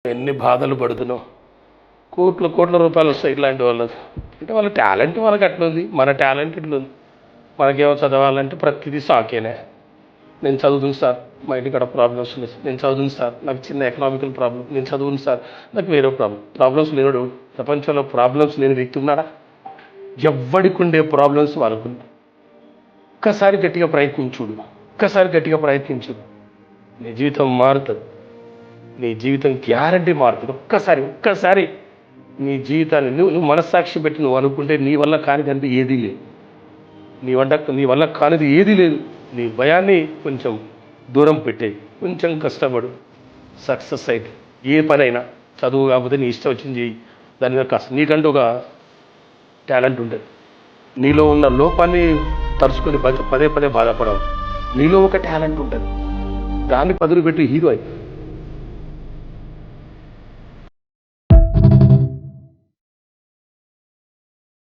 ఎన్ని బాధలు పడుతున్నావు. కోట్ల కోట్ల రూపాయలు వస్తాయి ఇట్లాంటి వాళ్ళకి. అంటే వాళ్ళ టాలెంట్ వాళ్ళకి అట్లుంది, మన టాలెంట్ ఇట్లుంది. మనకేమో చదవాలంటే ప్రతిదీ సాకేనే. నేను చదువుతుంది సార్, మా ఇంటికాడ ప్రాబ్లమ్స్ ఉన్నాయి, నేను చదువుతుంది సార్, నాకు చిన్న ఎకనామికల్ ప్రాబ్లం, నేను చదువును సార్, నాకు వేరే ప్రాబ్లమ్స్ లేడు. ప్రపంచంలో ప్రాబ్లమ్స్ లేని వ్యక్తి ఉన్నాడా? ఎవ్వడికి ఉండే ప్రాబ్లమ్స్ వాళ్ళకు. ఒక్కసారి గట్టిగా ప్రయత్నించుడు, ఒక్కసారి గట్టిగా ప్రయత్నించుడు, నీ జీవితం మారుతుంది. నీ జీవితం గ్యారంటీ మారుతుంది. ఒక్కసారి నీ జీవితాన్ని నువ్వు మనస్సాక్షి పెట్టి నువ్వు అనుకుంటే నీ వల్ల కానిది అంటే ఏదీ లేదు. నీ వల్ల కానిది ఏదీ లేదు. నీ భయాన్ని కొంచెం దూరం పెట్టే, కొంచెం కష్టపడు, సక్సెస్ అయితే ఏ పనైనా. చదువు కాకపోతే నీ ఇష్టం వచ్చింది చేయి, దాని మీద కష్టం. నీకంటూ ఒక టాలెంట్ ఉంటుంది. నీలో ఉన్న లోపాన్ని తరుచుకొని పదే పదే బాధపడవు. నీలో ఒక టాలెంట్ ఉంటుంది, దాన్ని పదులు పెట్టి హీరో అయి